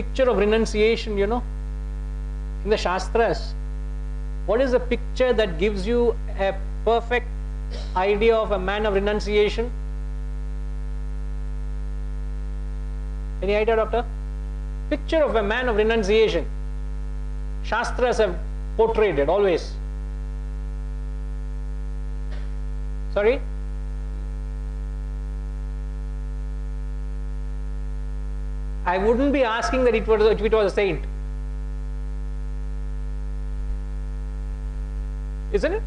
picture of renunciation, you know? In the Shastras, what is the picture that gives you a perfect idea of a man of renunciation? Any idea, doctor? Picture of a man of renunciation. Shastras have portrayed it always. Sorry? I wouldn't be asking that if it was a saint. Isn't it?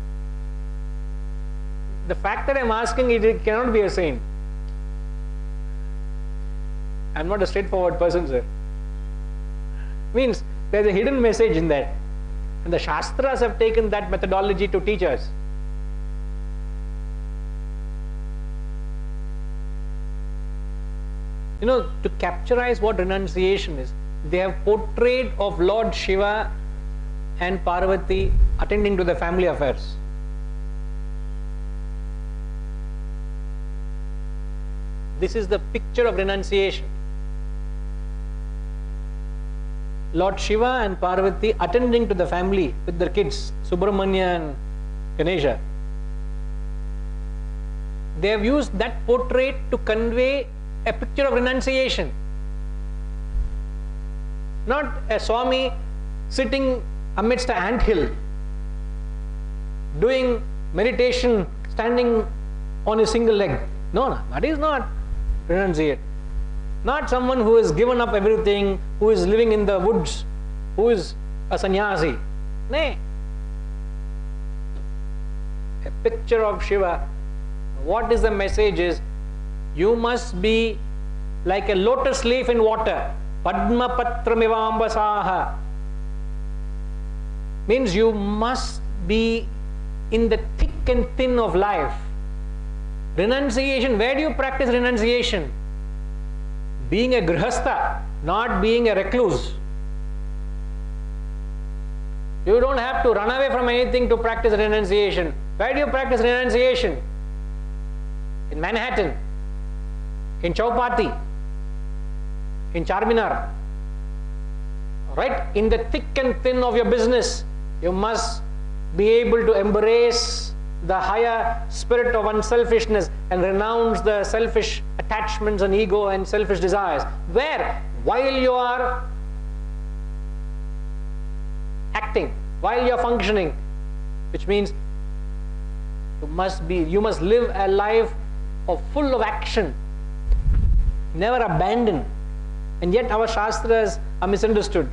The fact that I'm asking it cannot be a saint. I'm not a straightforward person, sir. Means there's a hidden message in that. And the Shastras have taken that methodology to teach us. You know, to capturize what renunciation is, they have portrayed of Lord Shiva and Parvati attending to the family affairs. This is the picture of renunciation. Lord Shiva and Parvati attending to the family with their kids, Subramanya and Ganesha. They have used that portrait to convey a picture of renunciation. Not a Swami sitting amidst an anthill, doing meditation, standing on a single leg. No, that is not renunciate. Not someone who has given up everything, who is living in the woods, who is a sannyasi. Nay. A picture of Shiva. What is the message is, you must be like a lotus leaf in water. Padma patramivambasaha. Means you must be in the thick and thin of life. Renunciation, where do you practice renunciation? Being a grihastha, not being a recluse. You don't have to run away from anything to practice renunciation. Where do you practice renunciation? In Manhattan, in Chowpatty, in Charminar. Right? In the thick and thin of your business, you must be able to embrace the higher spirit of unselfishness and renounce the selfish attachments and ego and selfish desires. Where? While you are acting, while you are functioning, which means you must live a life full of action, never abandon. And yet our Shastras are misunderstood.